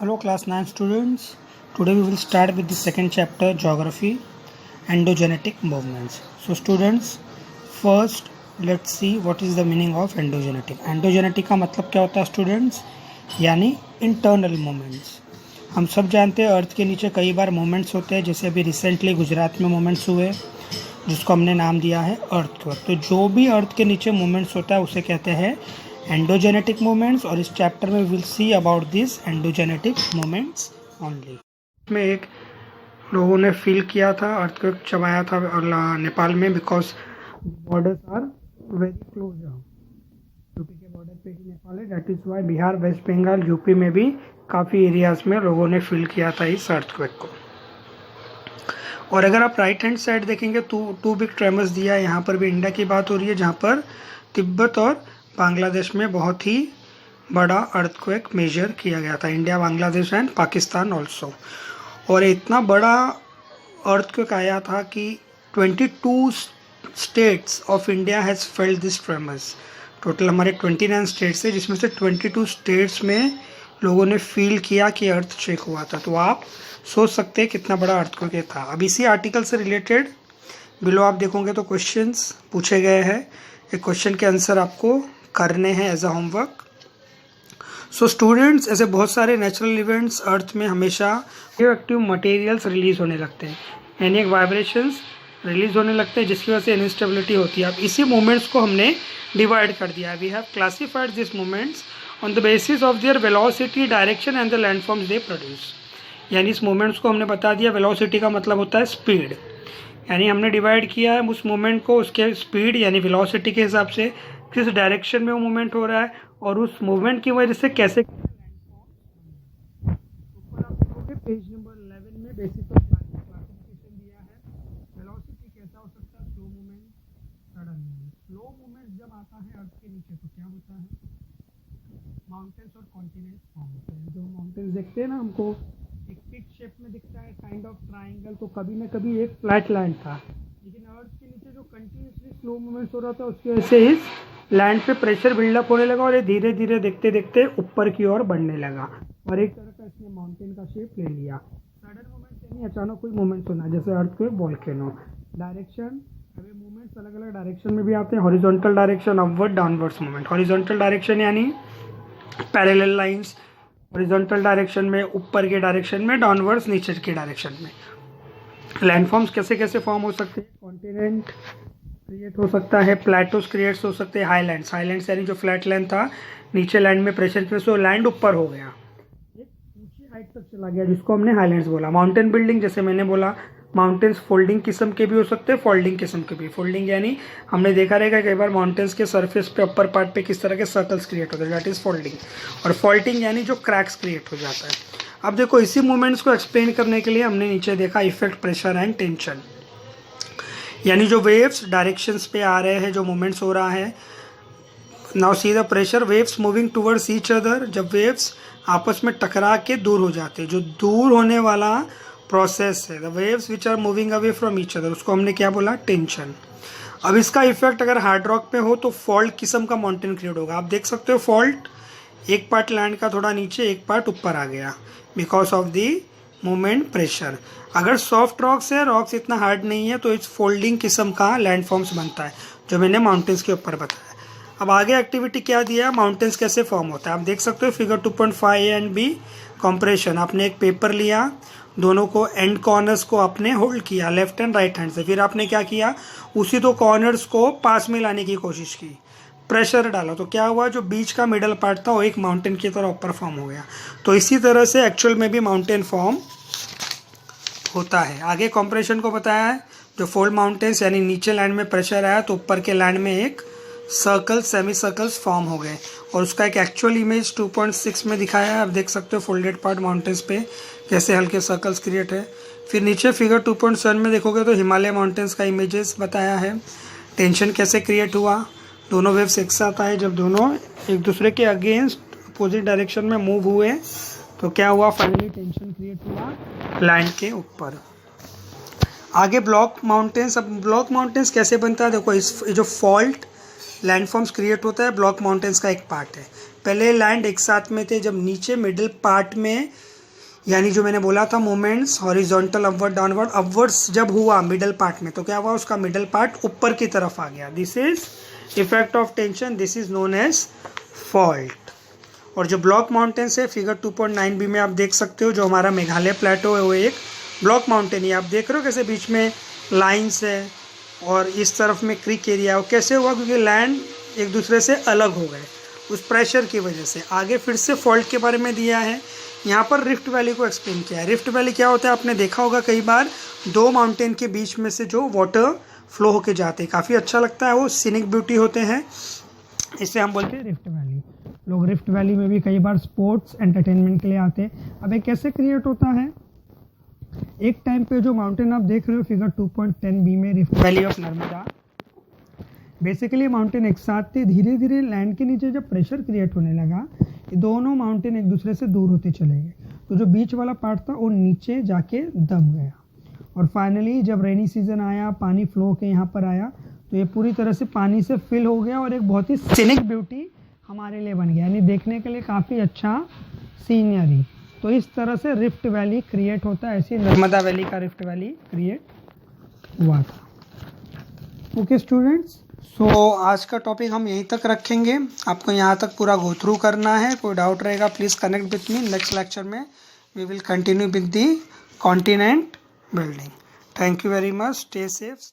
Hello class 9 students. Today we will start with the second chapter geography endogenetic movements. So students, first let's see what is the meaning of endogenetic. Endogenetic का मतलब क्या होता है students? यानी internal movements. हम सब जानते हैं अर्थ के नीचे कई बार मूवमेंट्स होते हैं, जैसे अभी रिसेंटली गुजरात में मूवमेंट्स हुए जिसको हमने नाम दिया है अर्थक्वेक. तो जो भी अर्थ के नीचे मूवमेंट्स होता है उसे कहते हैं एंडोजेनेटिक मूवमेंट्स, और इस चैप्टर में will see about this endogenetic movements only. में एक लोगों ने फील किया था अर्थक्वेक जब आया था नेपाल में, because borders are very close. UP के बॉर्डर पे ही नेपाल है, that is why Bihar, West Bengal, UP में भी काफ़ी एरियाज में लोगों ने फील किया था इस अर्थक्वेक को. और अगर आप राइट हैंड साइड देखेंगे तो टू बिग ट्रेमर्स दिया है. यहाँ पर भी इंडिया की बात हो रही है, जहाँ पर तिब्बत और बांग्लादेश में बहुत ही बड़ा अर्थक्वेक मेजर किया गया था. India, Bangladesh and Pakistan also. और इतना बड़ा अर्थक्वेक आया था कि 22 states of India has felt this tremors. Total हमारे 29 स्टेट्स है, जिसमें से 22 स्टेट्स में लोगों ने फील किया कि अर्थ शेक हुआ था. तो आप सोच सकते हैं कितना बड़ा अर्थक्वेक था. अब इसी आर्टिकल से रिलेटेड बिलो आप देखोगे तो क्वेश्चंस पूछे गए हैं. एक क्वेश्चन के आंसर आपको करने हैं as a homework. So students, ऐसे बहुत सारे नेचुरल इवेंट्स अर्थ में हमेशा एक्टिव मटेरियल्स रिलीज होने लगते हैं, यानी एक वाइब्रेशंस रिलीज होने लगते हैं जिसकी वजह से इनस्टेबिलिटी होती है. अब इसी मूवमेंट्स को हमने डिवाइड कर दिया. We have classified this movements on the basis of their velocity, direction and the landforms they produce. यानी इस मूवमेंट्स को हमने बता दिया. वेलोसिटी का मतलब होता है स्पीड, यानी हमने डिवाइड किया है उस मूवमेंट को उसके स्पीड यानी वेलोसिटी के हिसाब से, किस डायरेक्शन में वो मूवमेंट हो रहा है और उस मूवमेंट की वजह से कैसे. ऊपर आप देखोगे पेज नंबर 11 में बेसिस ऑफ क्लासिफिकेशन दिया है. वेलोसिटी कैसा हो सकता है? Slow movement, sudden movement. Slow movement जब आता है अर्थ के नीचे तो क्या होता है? माउंटेन्स और कॉन्टिनेंट्स फॉर्म होते हैं. जो माउंटेन्स देखते हैं ना, हमको एक पिच शेप में दिखता है, काइंड ऑफ ट्राइंगल, तो कभी न कभी एक फ्लैट लैंड था. लेकिन अर्थ के नीचे जो कंटिन्यूसली स्लो मूवमेंट्स हो रहा था उसकी वजह से इस लैंड पे प्रेशर बिल्डअप होने लगा और ये धीरे धीरे देखते देखते ऊपर की ओर बढ़ने लगा और एक तरह का इसने माउंटेन का शेप ले लिया. सडन मूवमेंट यानी अचानक कोई मूवमेंट होना, जैसे अर्थक्वेक, वोल्केनो. डायरेक्शन, अभी मूवमेंट्स अलग अलग डायरेक्शन में भी आते हैं. Horizontal direction, upward, downwards movement. Horizontal direction यानी पैरेलल लाइंस, हॉरिजॉन्टल डायरेक्शन में ऊपर के डायरेक्शन में, डाउनवर्ड्स नीचे के डायरेक्शन में. लैंडफॉर्म्स कैसे कैसे फॉर्म हो सकते हैं? कॉन्टिनेंट क्रिएट हो सकता है, प्लेटोस क्रिएट हो सकते हैं, हाईलैंड्स. हाईलैंड्स यानी जो फ्लैट लैंड था, नीचे लैंड में प्रेशर की वजह से लैंड ऊपर हो गया, एक ऊंची हाइट तक चला गया, जिसको हमने हाईलैंड्स बोला. माउंटेन बिल्डिंग, जैसे मैंने बोला, माउंटेन्स फोल्डिंग किस्म के भी हो सकते हैं, फोल्डिंग किस्म के भी. फोल्डिंग यानी हमने देखा रहेगा कई बार माउंटेन्स के सरफेस पे अपर पार्ट पे किस तरह के सर्कल्स क्रिएट होते हैं, दैट इज फोल्डिंग. और फॉल्टिंग यानी जो क्रैक्स क्रिएट हो जाता है. अब देखो, इसी मूवमेंट्स को एक्सप्लेन करने के लिए हमने नीचे देखा इफेक्ट, प्रेशर एंड टेंशन. यानी जो वेव्स डायरेक्शंस पे आ रहे हैं, जो मूवमेंट्स हो रहा है. Now see the pressure, waves moving towards each other. जब वेव्स आपस में टकरा के दूर हो जाते हैं, जो दूर होने वाला प्रोसेस है, the waves which are moving away from each other, उसको हमने क्या बोला? टेंशन. अब इसका इफेक्ट अगर हार्ड रॉक पे हो तो फॉल्ट किस्म का माउंटेन क्रिएट होगा. आप देख सकते हो फॉल्ट, एक पार्ट लैंड का थोड़ा नीचे, एक पार्ट ऊपर आ गया because of the movement pressure. अगर सॉफ्ट रॉक्स है, रॉक्स इतना हार्ड नहीं है, तो इस फोल्डिंग किस्म का लैंडफॉर्म्स बनता है, जो मैंने माउंटेन्स के ऊपर बताया. अब आगे एक्टिविटी क्या दिया, माउंटेन्स कैसे फॉर्म होता है आप देख सकते हो. Figure 2.5 A and B, compression. आपने एक पेपर लिया, दोनों को एंड कॉर्नर्स को आपने होल्ड किया लेफ्ट एंड राइट हैंड से. फिर आपने क्या किया, उसी दो कॉर्नर्स को पास में लाने की कोशिश की, प्रेशर डाला, तो क्या हुआ, जो बीच का मिडल पार्ट था वो एक माउंटेन की तरह ऊपर फॉर्म हो गया. तो इसी तरह से एक्चुअल में भी माउंटेन फॉर्म होता है. आगे कंप्रेशन को बताया है, जो फोल्ड माउंटेन्स यानी नीचे लैंड में प्रेशर आया तो ऊपर के लैंड में एक सर्कल, सेमी सर्कल्स फॉर्म हो गए. और उसका एक एक्चुअल इमेज 2.6 में दिखाया है. आप देख सकते हो फोल्डेड पार्ट माउंटेन्स पे कैसे हल्के सर्कल्स क्रिएट है. फिर नीचे फिगर 2.7 में देखोगे तो हिमालय माउंटेन्स का इमेजेस बताया है. टेंशन कैसे क्रिएट हुआ, दोनों वेव्स एक साथ आए, जब दोनों एक दूसरे के अगेंस्ट अपोजिट डायरेक्शन में मूव हुए तो क्या हुआ, फाइनली टेंशन क्रिएट हुआ लैंड के ऊपर. आगे ब्लॉक माउंटेन्स. अब ब्लॉक माउंटेन्स कैसे बनता है, देखो, इस जो फॉल्ट लैंडफॉर्म्स क्रिएट होता है ब्लॉक माउंटेन्स का एक पार्ट है. पहले लैंड एक साथ में थे, जब नीचे मिडिल पार्ट में, यानी जो मैंने बोला था moments horizontal upward downward upwards जब हुआ मिडिल पार्ट में, तो क्या हुआ, उसका मिडिल पार्ट ऊपर की तरफ आ गया। This is effect of tension, this is known as fault. और जो ब्लॉक माउंटेन्स है फिगर 2.9b में आप देख सकते हो, जो हमारा मेघालय प्लेटो है वो एक ब्लॉक माउंटेन है। आप देख रहे हो कैसे बीच में लाइंस है और इस तरफ में क्रीक एरिया है। कैसे हुआ, क्योंकि लैंड एक दूसरे से अलग हो गए उस प्रेशर की वजह से। आगे फिर से फॉल्ट के बारे में दिया है, यहाँ पर रिफ्ट वैली को एक्सप्लेन किया है। रिफ्ट वैली क्या होता है, आपने देखा होगा कई बार, दो माउंटेन के बीच में से जो वाटर फ्लो होके जाते हैं, काफ़ी अच्छा लगता है, वो सीनिक ब्यूटी होते हैं, इसे हम बोलते हैं रिफ्ट वैली। लोग रिफ्ट वैली में भी कई बार स्पोर्ट्स एंटरटेनमेंट के लिए आते हैं। अब ये कैसे क्रिएट होता है, एक टाइम पे जो माउंटेन आप देख रहे हो फिगर 2.10b में, rift valley of Narmada, basically mountain एक साथ थे। धीरे धीरे लैंड के नीचे जब प्रेशर क्रिएट होने लगा, ये दोनों माउंटेन एक दूसरे से दूर होते चले गए, तो जो बीच वाला पार्ट था वो नीचे जाके दब गया। और फाइनली जब रेनी सीजन आया, पानी फ्लो के यहाँ पर आया, तो ये पूरी तरह से पानी से फिल हो गया और एक बहुत ही सीनिक ब्यूटी हमारे लिए बन गया, यानी देखने के लिए काफ़ी अच्छा सीनरी। तो इस तरह से रिफ्ट वैली क्रिएट होता है, ऐसे नर्मदा वैली का रिफ्ट वैली क्रिएट हुआ था। ओके स्टूडेंट्स, सो आज का टॉपिक हम यहीं तक रखेंगे। आपको यहाँ तक पूरा गो थ्रू करना है। कोई डाउट रहेगा please connect with me. Next lecture में we will continue with the continent building. Thank you very much, stay safe.